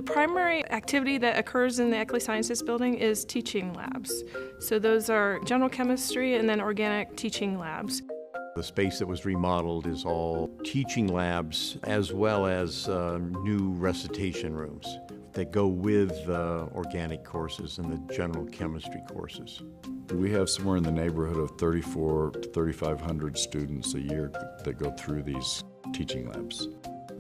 The primary activity that occurs in the Ekeley Sciences building is teaching labs. So those are general chemistry and then organic teaching labs. The space that was remodeled is all teaching labs as well as new recitation rooms that go with organic courses and the general chemistry courses. We have somewhere in the neighborhood of 3,400 to 3,500 students a year that go through these teaching labs.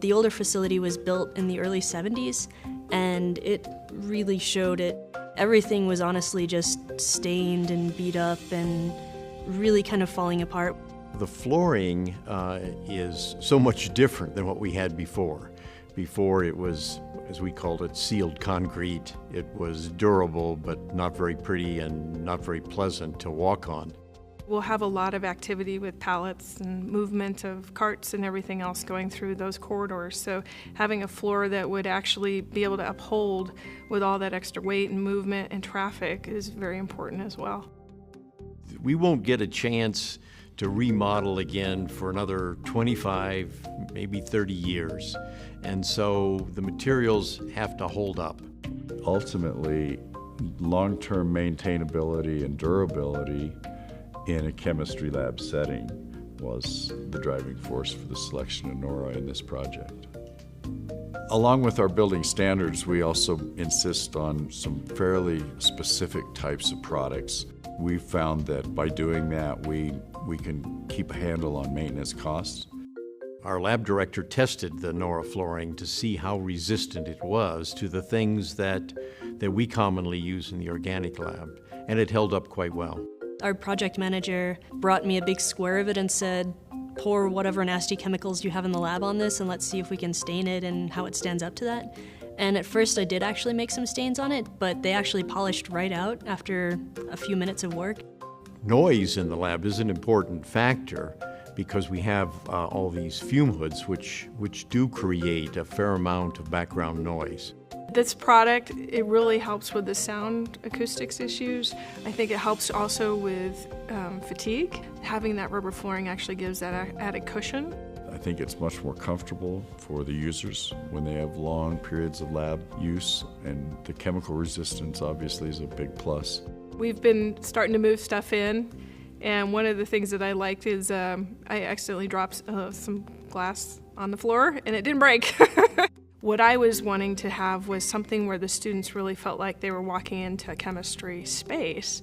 The older facility was built in the early 70s, and it really showed it. Everything was honestly just stained and beat up and really kind of falling apart. The flooring is so much different than what we had before. Before it was, as we called it, sealed concrete. It was durable, but not very pretty and not very pleasant to walk on. We'll have a lot of activity with pallets and movement of carts and everything else going through those corridors. So having a floor that would actually be able to uphold with all that extra weight and movement and traffic is very important as well. We won't get a chance to remodel again for another 25, maybe 30 years. And so the materials have to hold up. Ultimately, long-term maintainability and durability in a chemistry lab setting was the driving force for the selection of Nora in this project. Along with our building standards, we also insist on some fairly specific types of products. We found that by doing that, we can keep a handle on maintenance costs. Our lab director tested the Nora flooring to see how resistant it was to the things that we commonly use in the organic lab, and it held up quite well. Our project manager brought me a big square of it and said, pour whatever nasty chemicals you have in the lab on this and let's see if we can stain it and how it stands up to that. And at first I did actually make some stains on it, but they actually polished right out after a few minutes of work. Noise in the lab is an important factor because we have all these fume hoods which do create a fair amount of background noise. This product, it really helps with the sound acoustics issues. I think it helps also with fatigue. Having that rubber flooring actually gives that added cushion. I think it's much more comfortable for the users when they have long periods of lab use, and the chemical resistance obviously is a big plus. We've been starting to move stuff in, and one of the things that I liked is I accidentally dropped some glass on the floor and it didn't break. What I was wanting to have was something where the students really felt like they were walking into a chemistry space.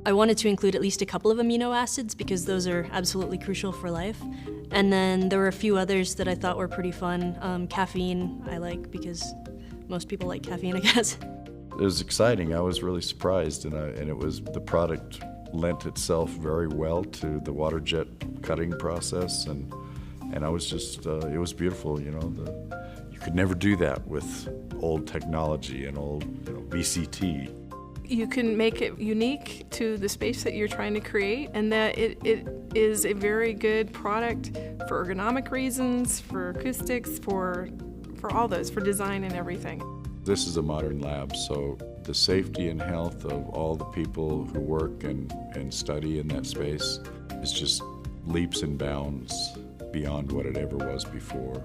I wanted to include at least a couple of amino acids because those are absolutely crucial for life. And then there were a few others that I thought were pretty fun. Caffeine I like because most people like caffeine, I guess. It was exciting. I was really surprised, and the product lent itself very well to the water jet cutting process, and I was just, it was beautiful, you know. You could never do that with old technology and old VCT. You can make it unique to the space that you're trying to create, and that it is a very good product for ergonomic reasons, for acoustics, for all those, for design and everything. This is a modern lab, so the safety and health of all the people who work and study in that space is just leaps and bounds beyond what it ever was before.